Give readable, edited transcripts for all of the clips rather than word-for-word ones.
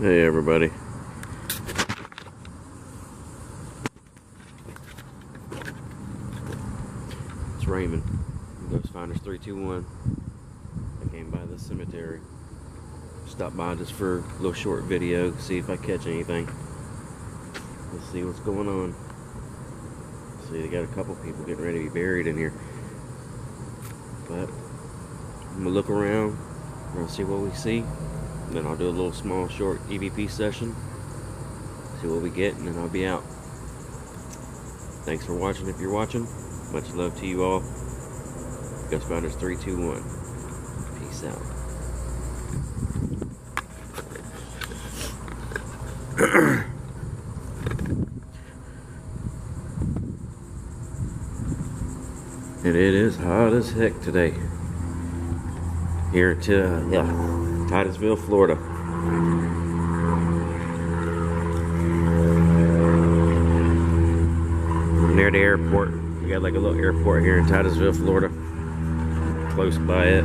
Hey everybody. It's Raymond. Ghost Finders 321. I came by the cemetery. Stopped by just for a little short video, see if I catch anything. Let's see what's going on. See, they got a couple people getting ready to be buried in here. But I'm gonna look around, we're gonna see what we see. Then I'll do a little small short EVP session, see what we get, and then I'll be out. Thanks for watching if you're watching. Much love to you all. Ghost Finders 321. Peace out. And it is hot as heck today here at Titusville, Florida. Near the airport. We got like a little airport here in Titusville, Florida. Close by it.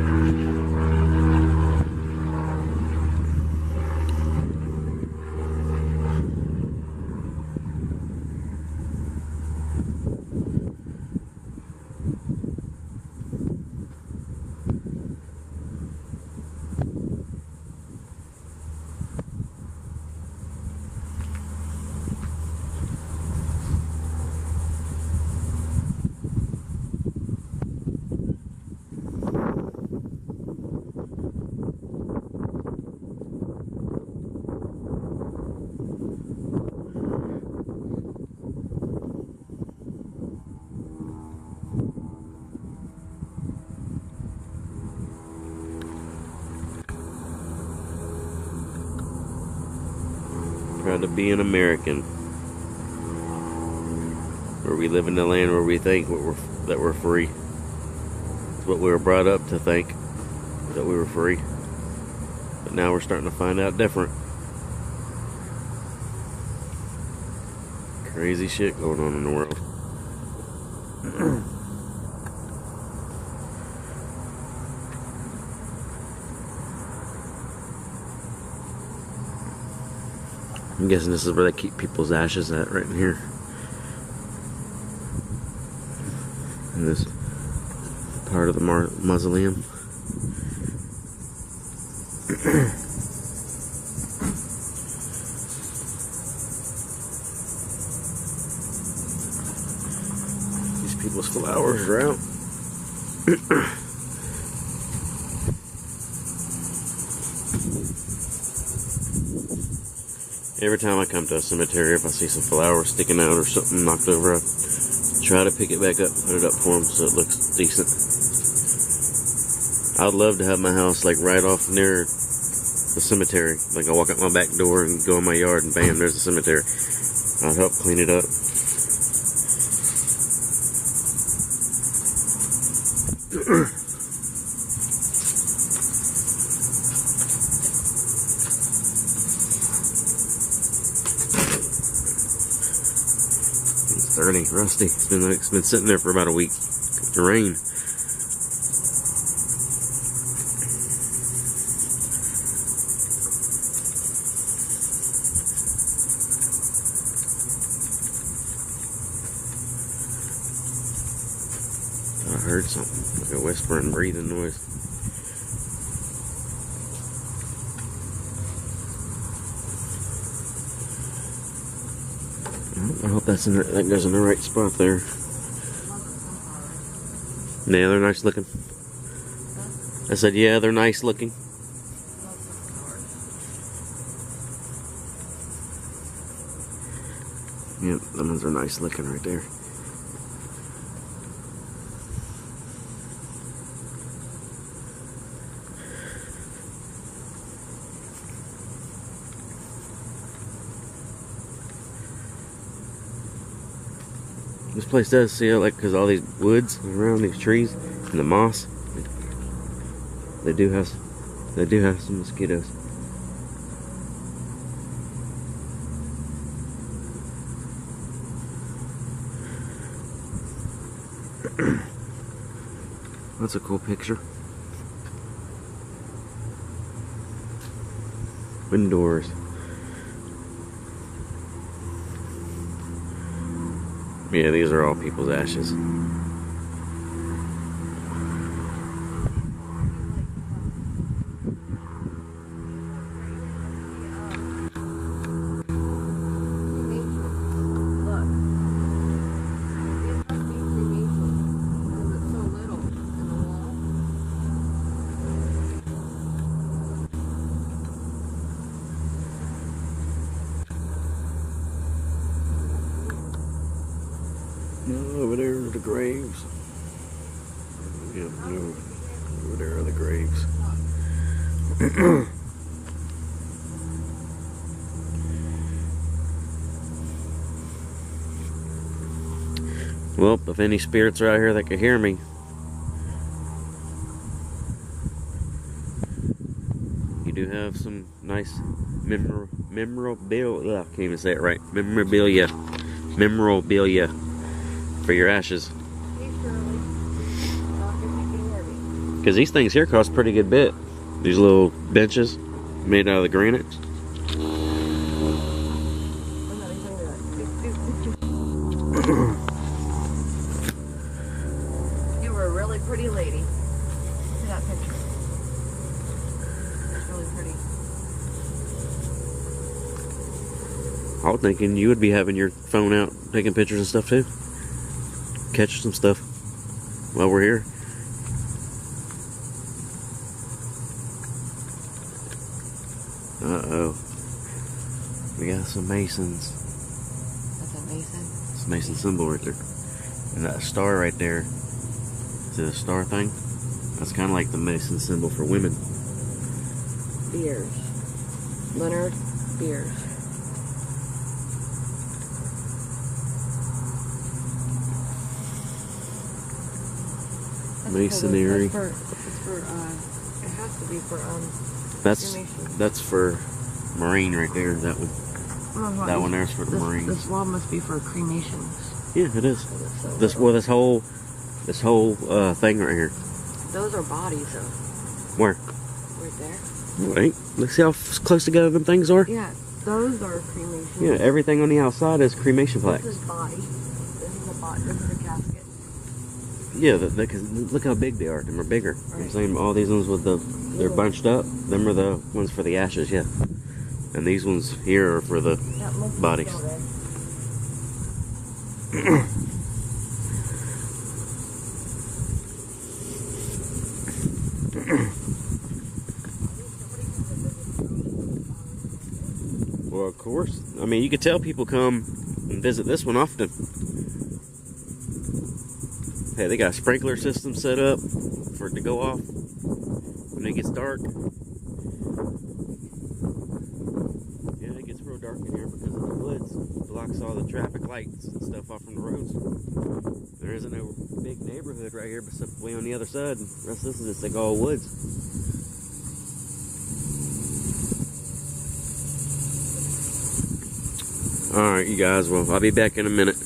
Proud to be an American, where we live in the land where we think that we're free. It's what we were brought up to think, that we were free. But now we're starting to find out different. Crazy shit going on in the world. I'm guessing this is where they keep people's ashes at, right in here. In this part of the mausoleum. These people's flowers are out. Every time I come to a cemetery, if I see some flowers sticking out or something knocked over, I try to pick it back up, put it up for them so it looks decent. I'd love to have my house like right off near the cemetery. Like I walk out my back door and go in my yard and bam, there's the cemetery. I'd help clean it up. It's dirty, rusty. It's been sitting there for about a week. The rain. I heard something, like a whispering, breathing noise. I hope that goes in the right spot there. Yeah, they're nice looking. I said, yeah, they're nice looking. Yep, them ones are nice looking right there. This place does see like, because all these woods around these trees and the moss, they do have some mosquitoes. That's a cool picture. Wind doors. Yeah, these are all people's ashes. Over there are the graves. Yeah, over there are the graves. Well, if any spirits are out here that can hear me, you do have some nice memorabilia. I can't even say it right. Memorabilia for your ashes. Because these things here cost a pretty good bit. These little benches made out of the granite. You were a really pretty lady. Look at that picture. It's really pretty. I was thinking you would be having your phone out taking pictures and stuff too. Catch some stuff while we're here. Uh-oh. We got some masons. That's a mason. It's a mason symbol right there. And that star right there, is it a star thing? That's kind of like the mason symbol for women. Beers. Leonard Beers. Masonry. It has to be for That's for Marine right there. That one. Oh, That one there's for the Marines. This wall must be for cremations. Yeah, it is. So This whole thing right here. those are bodies, though. Where? Right there. Wait, let's see how close together them things are. Yeah, those are cremations. Yeah, everything on the outside is cremation plaque. This is body. This is a body. This is a casket. Yeah, cause look how big they are. Them are bigger. Right. I'm saying all these ones with they're bunched up. Them are the ones for the ashes, yeah. And these ones here are for the bodies. Well, of course. I mean, you could tell people come and visit this one often. Hey, they got a sprinkler system set up for it to go off when it gets dark. Yeah, it gets real dark in here because of the woods. It blocks all the traffic lights and stuff off from the roads. There isn't no big neighborhood right here, except way on the other side. The rest of this is just like all woods. Alright, you guys, well, I'll be back in a minute.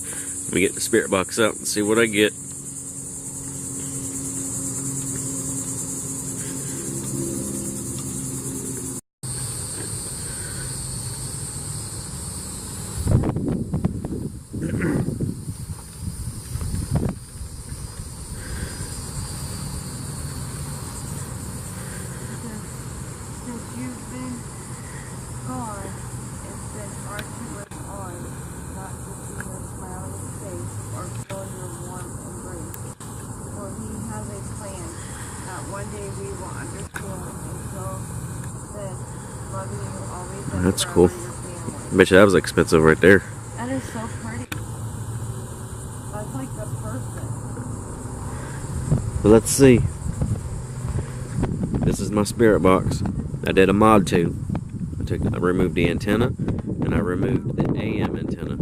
Let me get the spirit box out and see what I get. Since you've been gone, it's been hard to live on, not to see your smiling face or feel your warmth and grace. For he has a plan that one day we will understand. Until then, loving you always and That's forever, cool. your family. I bet you that was expensive right there. That is so pretty. That's like the person. But let's see. This is my spirit box. I did a mod too. I removed the antenna and I removed the AM antenna.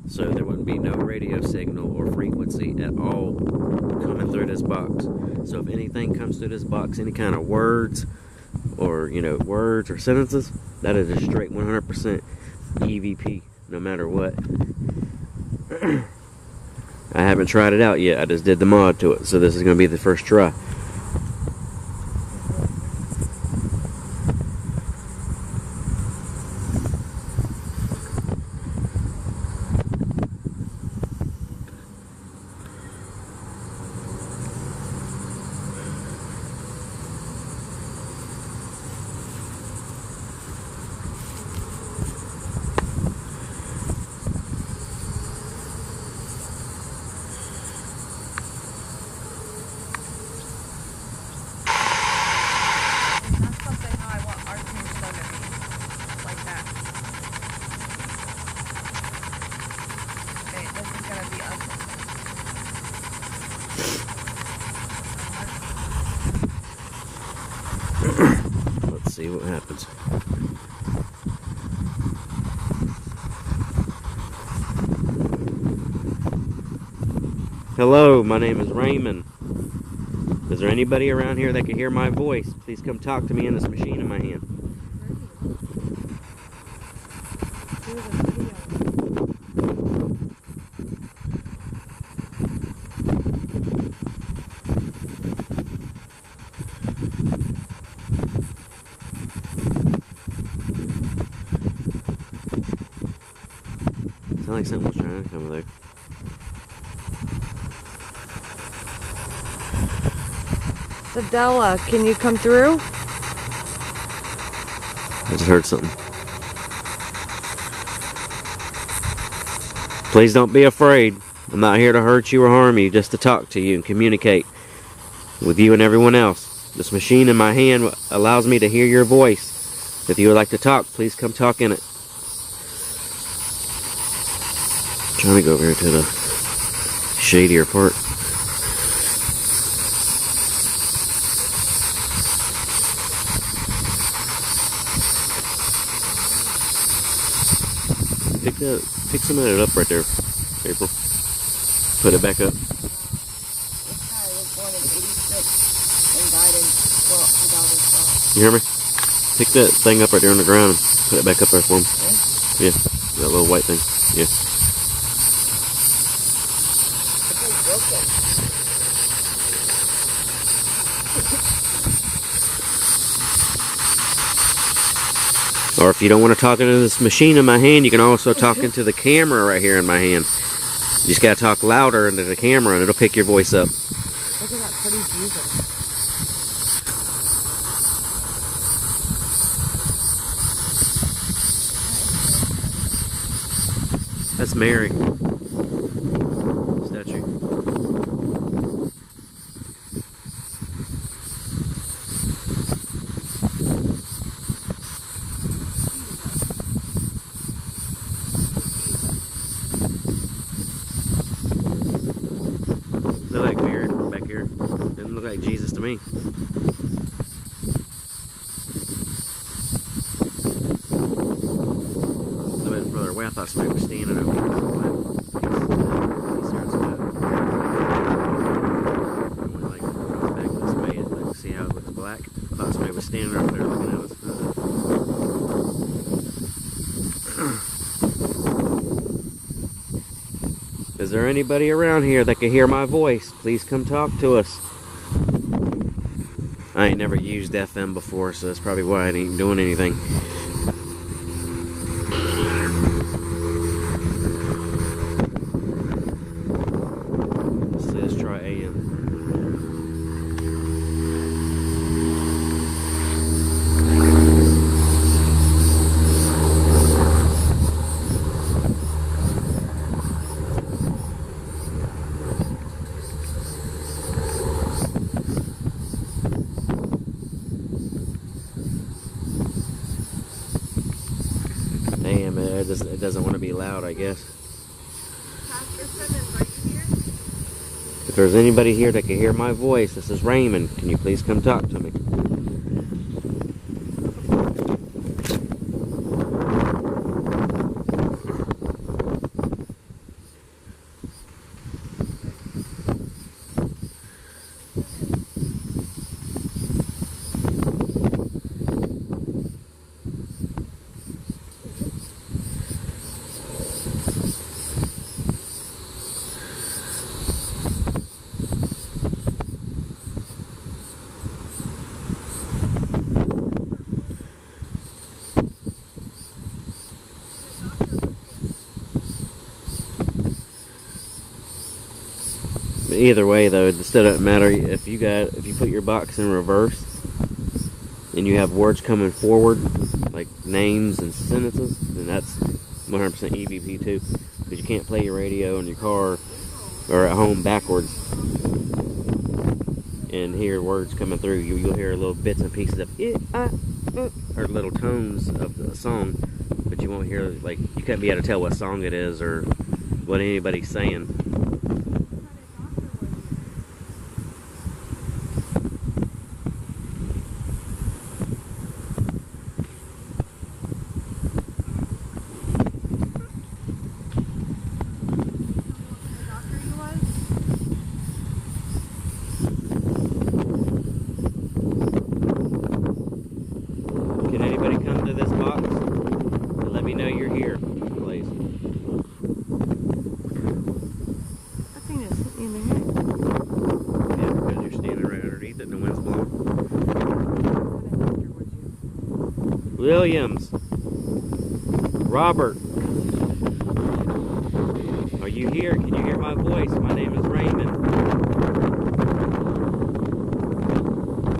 So there wouldn't be no radio signal or frequency at all coming through this box. So if anything comes through this box, any kind of words or, words or sentences, that is a straight 100% EVP, no matter what. I haven't tried it out yet. I just did the mod to it. So this is going to be the first try. woods. Hello, my name is Raymond. Is there anybody around here that can hear my voice? Please come talk to me in this machine in my hand. Sounds like something was trying to come there. Adela, can you come through? I just heard something. Please don't be afraid. I'm not here to hurt you or harm you, just to talk to you and communicate with you and everyone else. This machine in my hand allows me to hear your voice. If you would like to talk, please come talk in it. I'm trying to go over here to the shadier part. Pick some of it up right there, April. Put it back up. This guy was born in '86 and died in 2012. You hear me? Pick that thing up right there on the ground and put it back up there for him. Yeah, that little white thing. Yeah. Or if you don't want to talk into this machine in my hand, you can also talk into the camera right here in my hand. You just gotta talk louder into the camera and it'll pick your voice up. Look at that pretty Jesus. That's Mary. Statue. Look like Mary back here. Didn't look like Jesus to me. A little bit further away, I thought somebody was standing over there. He starts to when like comes back this way, it's like see how it looks black. I thought somebody was standing over there looking at us. Is there anybody around here that can hear my voice? Please come talk to us. I ain't never used FM before, so that's probably why I ain't doing anything. Let's try AM. AM, it doesn't want to be loud, I guess. If there's anybody here that can hear my voice, this is Raymond. Can you please come talk to me? Either way though, it still doesn't matter if you put your box in reverse and you have words coming forward like names and sentences, then that's 100% EVP too, because you can't play your radio in your car or at home backwards and hear words coming through. You'll hear little bits and pieces of or little tones of the song, but you won't hear, like, you can't be able to tell what song it is or what anybody's saying. me know you're here, please. That thing just hit me in the head. Yeah, because you're standing right underneath it and the wind's blowing. Williams. Robert. Are you here? Can you hear my voice? My name is Raymond.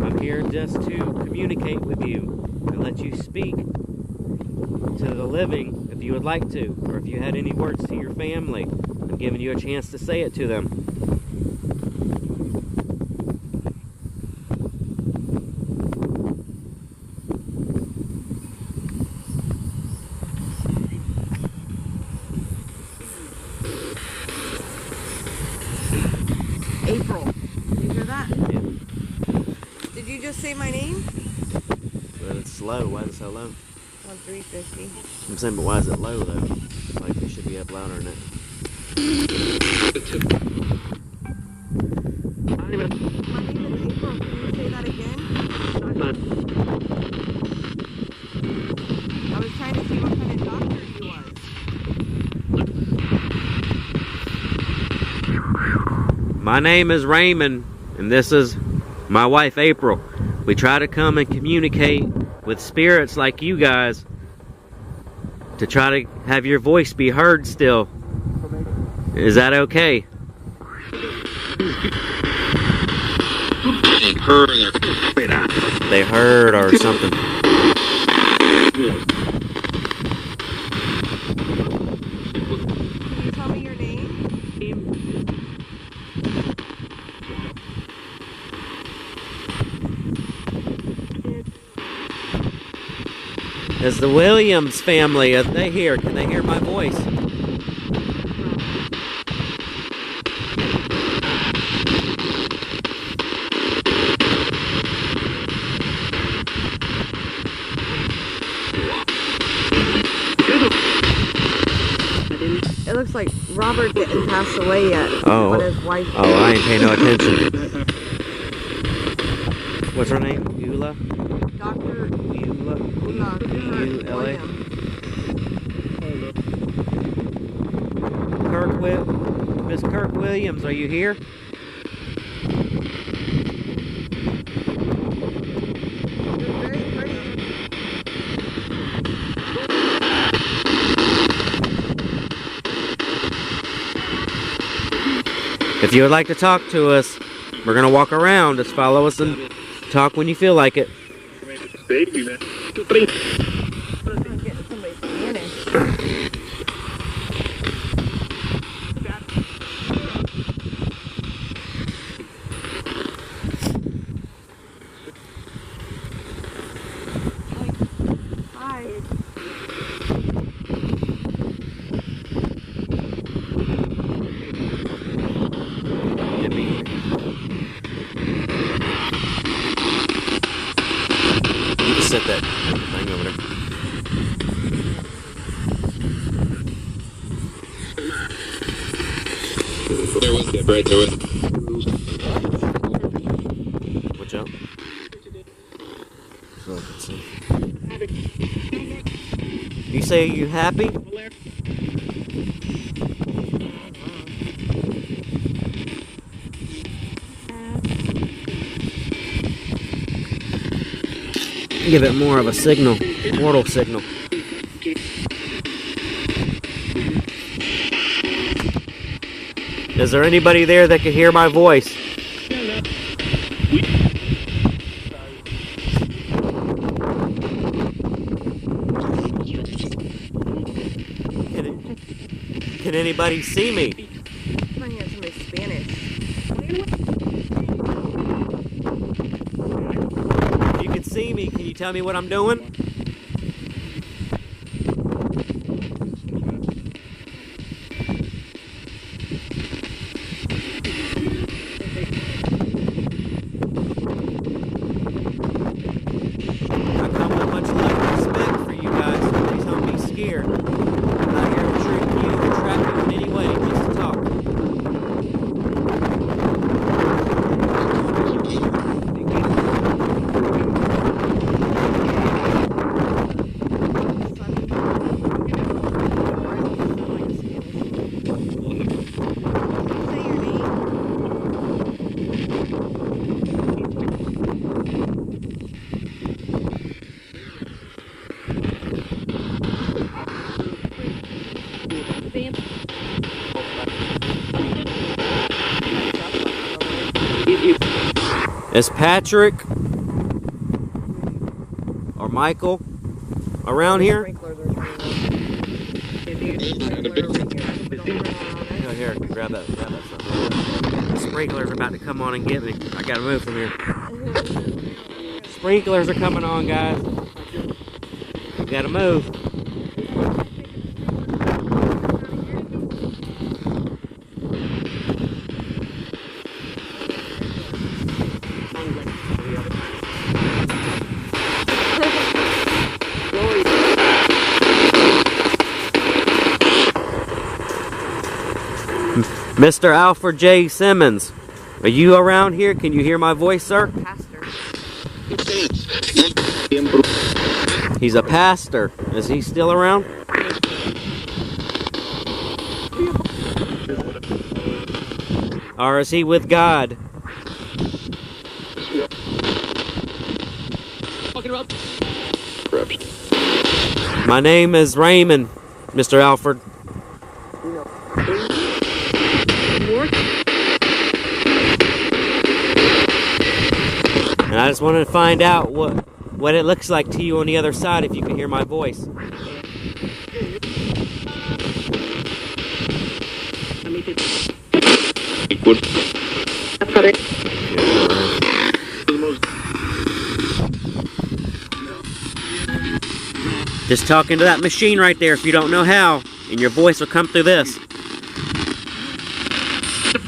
I'm here just to communicate with you and let you speak to the living if you would like to, or if you had any words to your family. I'm giving you a chance to say it to them. April. Did you hear that? Yeah. Did you just say my name? But it's slow. Why is it so low? On 350. I'm saying, but why is it low though? Like it should be up louder than that. My name is April. Can you say that again? I was trying to see what kind of doctor you was. My name is Raymond, and this is my wife April. We try to come and communicate with spirits like you guys to try to have your voice be heard still. Is that okay? They heard or something. Can you tell me your name? Is the Williams family, are they here? Can they hear my voice? It looks like Robert didn't pass away yet. Oh. But his wife. Oh, I ain't paying no attention. What's her name? Eula? Dr. Eula? E-U-L-A? Miss Kirk Williams, are you here? You're very pretty. If you would like to talk to us, we're going to walk around. Just follow us and talk when you feel like it. Baby, man. I'm getting somebody Spanish. Hi. You can set that thing over there. There was that, right? There was. Watch out. So I can see. You say you happy? Give it more of a signal, mortal signal. Is there anybody there that can hear my voice? Can anybody see me? I'm trying to get somebody Spanish. If you can see me, can you tell me what I'm doing? I come with much love and respect for you guys, so please don't be scared. I'm not here to trick you or trap you in any way, just to talk. Is Patrick or Michael around here? Here, grab that stuff. The sprinklers are about to come on and get me. I gotta move from here. Sprinklers are coming on, guys. We gotta move. Mr. Alfred J. Simmons, are you around here? Can you hear my voice, sir? Pastor. He's a pastor. Is he still around? Or is he with God? My name is Raymond, Mr. Alfred. And I just wanted to find out what it looks like to you on the other side, if you can hear my voice. Just talking to that machine right there if you don't know how, and your voice will come through this. You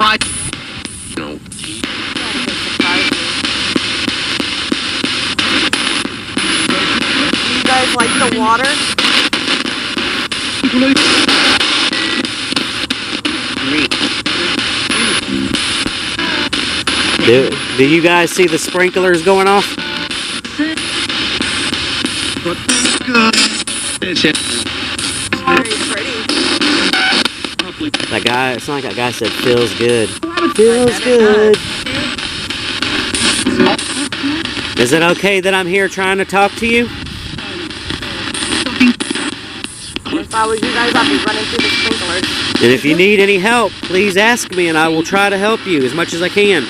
guys like the water? Do you guys see the sprinklers going off? Very pretty. That guy, it's like that guy said, feels good. Feels good. Is it okay that I'm here trying to talk to you? If I was you guys, I'd be running through the sprinklers. And if you need any help, please ask me and I will try to help you as much as I can.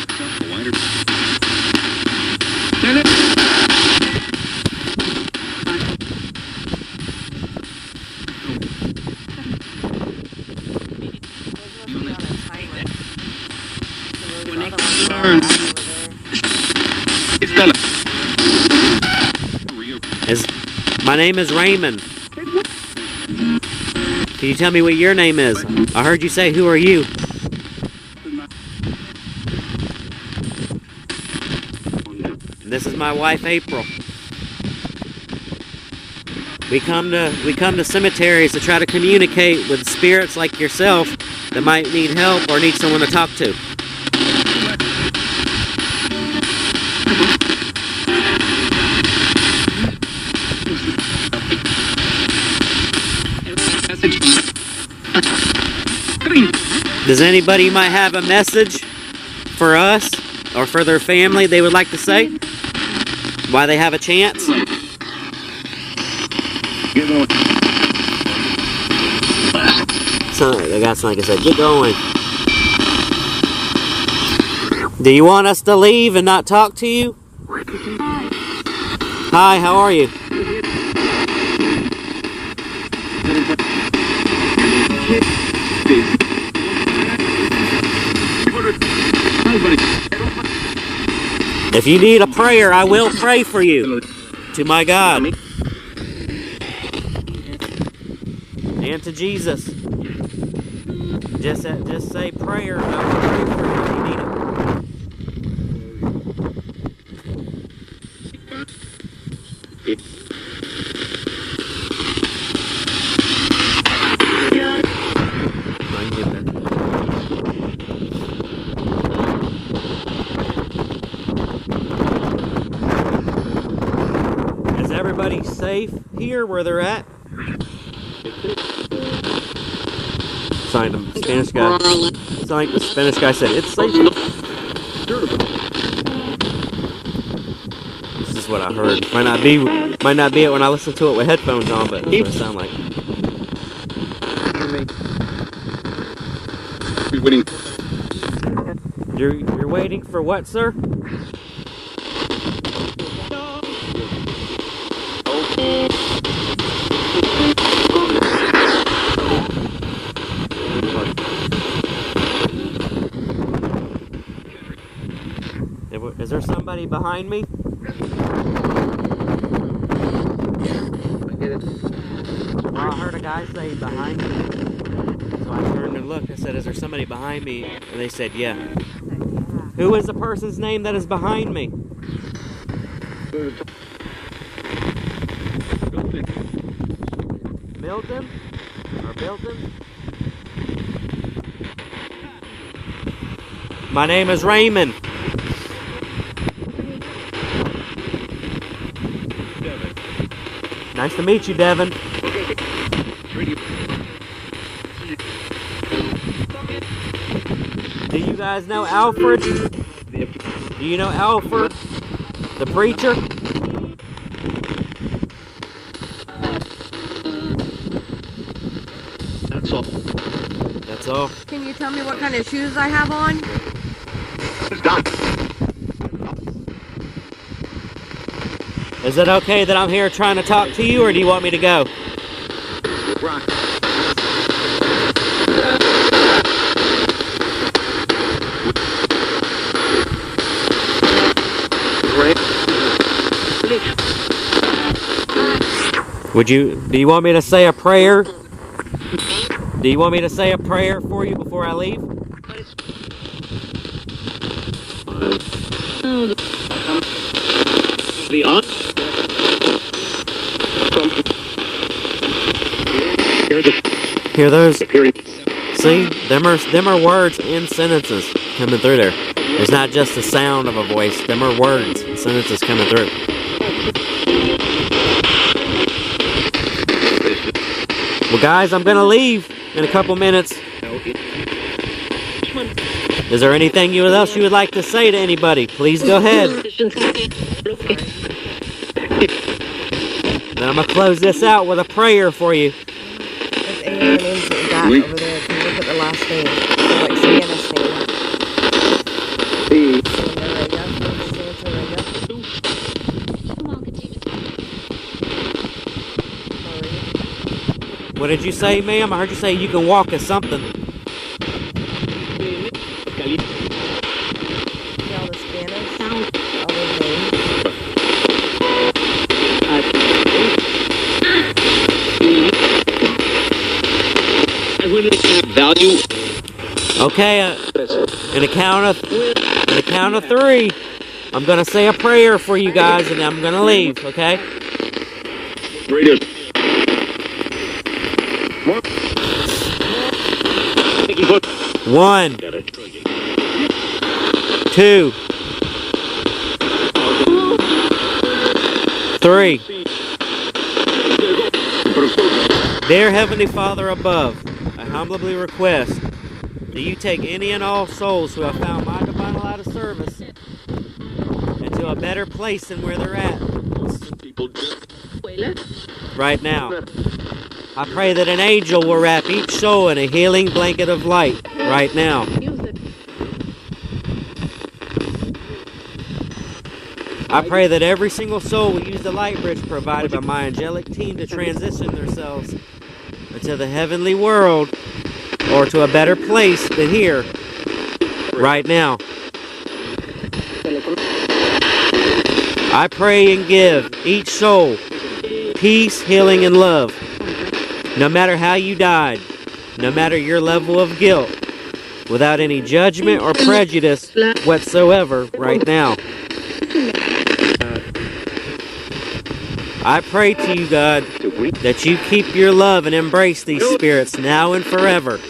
My name is Raymond. Can you tell me what your name is? I heard you say, who are you? This is my wife, April. We come to cemeteries to try to communicate with spirits like yourself that might need help or need someone to talk to. Does anybody might have a message for us or for their family they would like to say? Why they have a chance? So, I got something I said, get going. Do you want us to leave and not talk to you? Hi, how are you? If you need a prayer, I will pray for you to my God and to Jesus. Just say prayer and I will pray for you if you need it. Is everybody safe here where they're at? Signed the Spanish guy. It's like the Spanish guy said, it's safe. This is what I heard. Might not be it when I listen to it with headphones on, but that's what it sounds like. me. Be waiting. You're waiting for what, sir? Is there somebody behind me? Well, I heard a guy say behind me. So I turned and looked. I said, is there somebody behind me? And they said, yeah. Who is the person's name that is behind me? Milton? Or Milton? My name is Raymond. Nice to meet you, Devin. Do you guys know Alfred? Do you know Alfred, the preacher? That's all. That's all. Can you tell me what kind of shoes I have on? It's done. Is it okay that I'm here trying to talk to you, or do you want me to go? Rock. Do you want me to say a prayer? Do you want me to say a prayer for you before I leave? The on. Hear those? See? Them are words in sentences coming through there. It's not just the sound of a voice. Them are words and sentences coming through. Well, guys, I'm going to leave in a couple minutes. Is there anything else you would like to say to anybody? Please go ahead. Then I'm going to close this out with a prayer for you. There's aliens that got over there. If you look at the last name, they're like Spanish name. What did you say, ma'am? I heard you say you can walk as something. See all the Spanish? All those names? Value. Okay, in a count of three, I'm gonna say a prayer for you guys, and I'm gonna leave. Okay? Radio. 1, 2, 3. Dear Heavenly Father above, I humbly request that you take any and all souls who have found my divine light of service into a better place than where they're at right now. I pray that an angel will wrap each soul in a healing blanket of light right now. I pray that every single soul will use the light bridge provided by my angelic team to transition themselves into the heavenly world or to a better place than here right now. I pray and give each soul peace, healing, and love. No matter how you died, no matter your level of guilt, without any judgment or prejudice whatsoever right now. I pray to you, God, that you keep your love and embrace these spirits now and forever,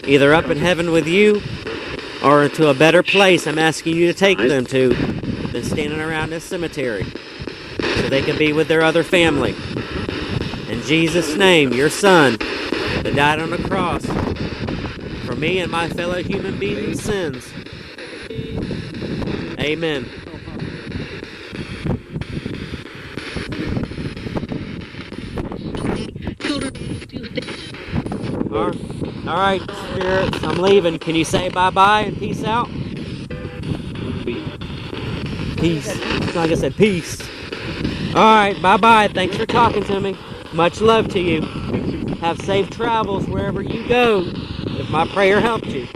either up in heaven with you or into a better place I'm asking you to take them to than standing around this cemetery, so they can be with their other family. In Jesus' name, your Son, that died on the cross for me and my fellow human beings' sins. Amen. All right, spirits, I'm leaving. Can you say bye-bye and peace out? Peace. Like I said, peace. All right, bye-bye. Thanks for talking to me. Much love to you. Have safe travels wherever you go, if my prayer helped you.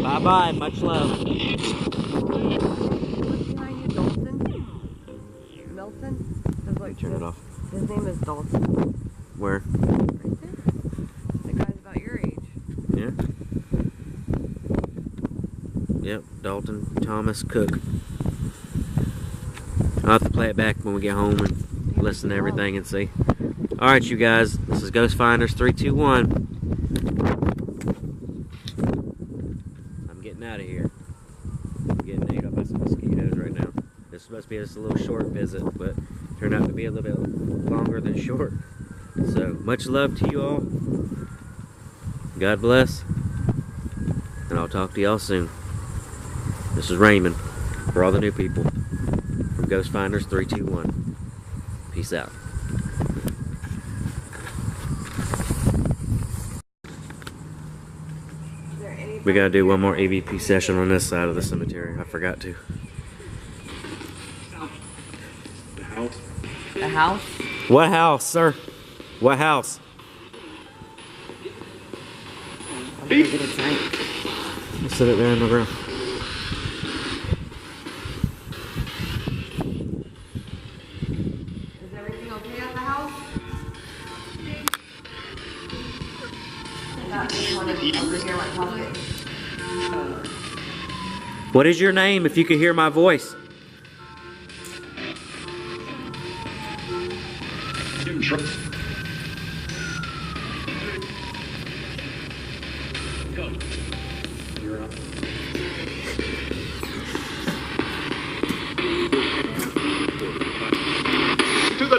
Bye-bye. Much love. Behind you, Dalton? Milton? There's like Turn it off. His name is Dalton. Where? Right there. The guy's about your age. Yeah. Yep, Dalton Thomas Cook. I'll have to play it back when we get home and listen to everything and see. Alright, you guys, this is Ghost Finders 321. I'm getting out of here. I'm getting ate up by some mosquitoes right now. This is supposed to be just a little short visit, but turned out to be a little bit longer than short. So, much love to you all. God bless. And I'll talk to y'all soon. This is Raymond, for all the new people, from Ghost Finders 321. Peace out. We gotta do one more EVP session on this side of the cemetery. I forgot to. The house? What house, sir? What house? I'm gonna get a drink. Let's sit it there in the ground. Is everything okay at the house? I got this one over here in my pocket. What is your name, if you could hear my voice? You're up. To the...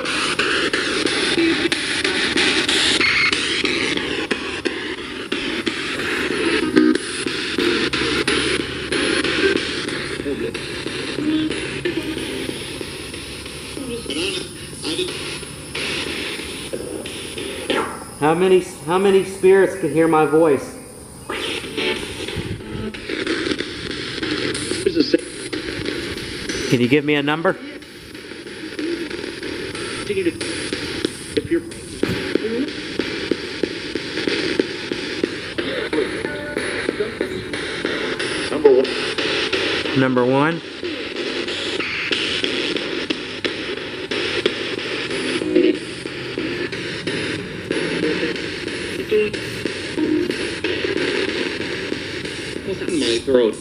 How many spirits could hear my voice? Can you give me a number? Continue to... If you're... Number one. What's in my throat?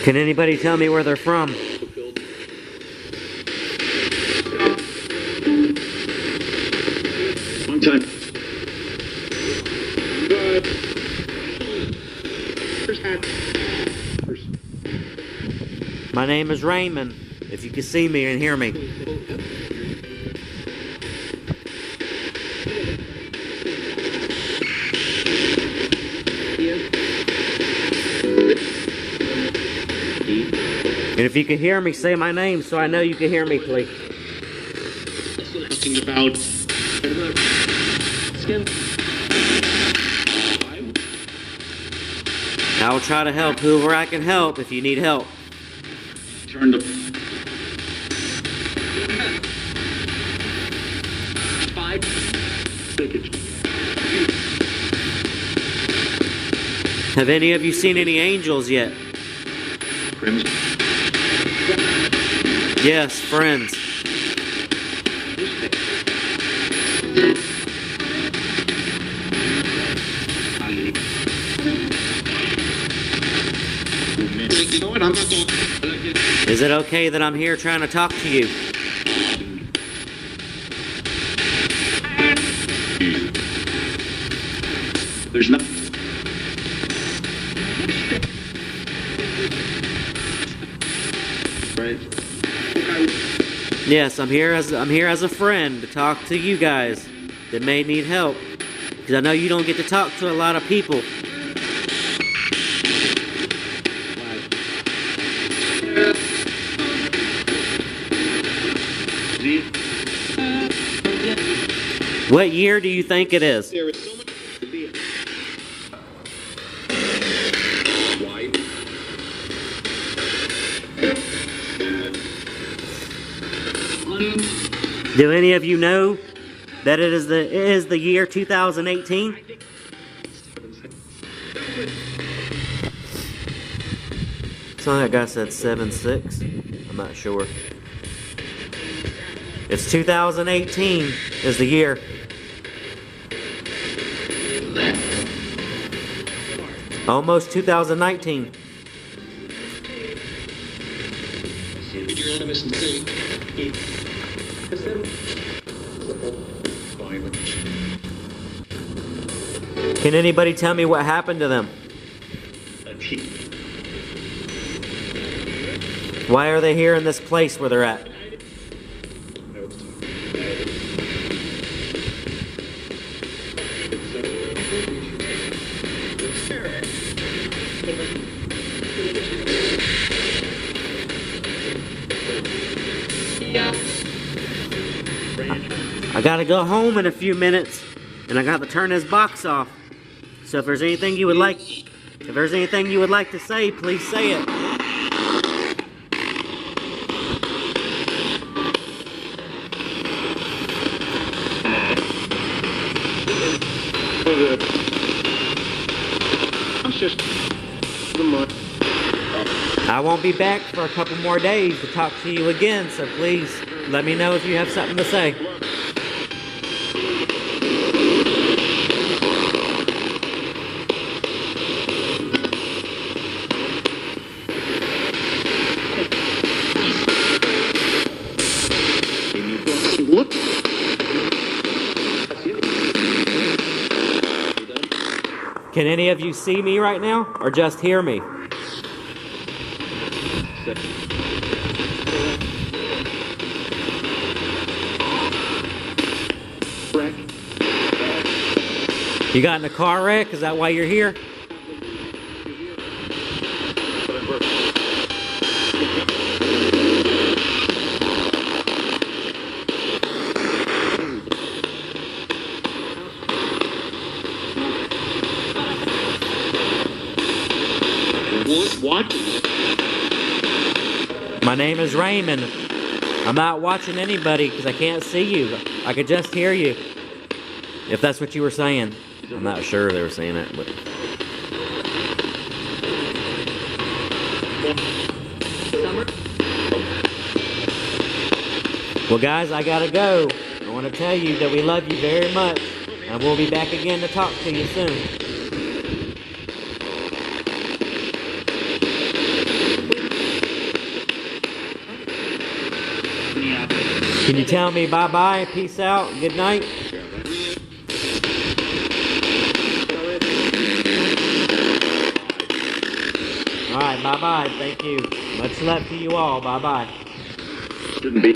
Can anybody tell me where they're from? Long time. My name is Raymond, if you can see me and hear me. And if you can hear me, say my name so I know you can hear me, please. Talking about skin. I will try to help whoever I can help if you need help. Turn to 5. Have any of you seen any angels yet? Crimson. Yes, friends. You know what? I'm not going. Is it okay that I'm here trying to talk to you? There's no. Right. Yes, I'm here as a friend to talk to you guys that may need help, because I know you don't get to talk to a lot of people. What year do you think it is? There is so much to be. White. Do any of you know that it is the year 2018? Some that guy said 7-6. I'm not sure. It's 2018 is the year. Almost 2019. Can anybody tell me what happened to them? Why are they here in this place where they're at? I gotta go home in a few minutes, and I gotta turn this box off. So if there's anything you would like to say, please say it. I won't be back for a couple more days to talk to you again, so please let me know if you have something to say. Can any of you see me right now, or just hear me? You got in a car wreck? Is that why you're here? What? My name is Raymond. I'm not watching anybody because I can't see you. I could just hear you. If that's what you were saying. I'm not sure they were saying that, but... Well, guys, I gotta go. I want to tell you that we love you very much. And we'll be back again to talk to you soon. Can you tell me bye-bye, peace out, good night? Alright, bye-bye, thank you. Much love to you all, bye-bye. Shouldn't be.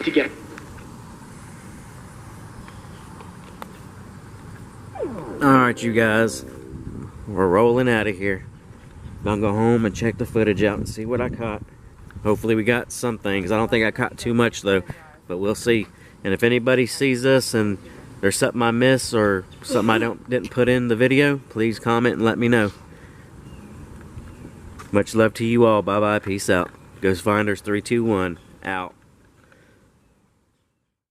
Together. Alright, you guys. We're rolling out of here. I'll go home and check the footage out and see what I caught. Hopefully we got some things. I don't think I caught too much though, but we'll see. And if anybody sees this and there's something I miss or something I didn't put in the video, please comment and let me know. Much love to you all. Bye bye. Peace out. Ghost Finders 321 out.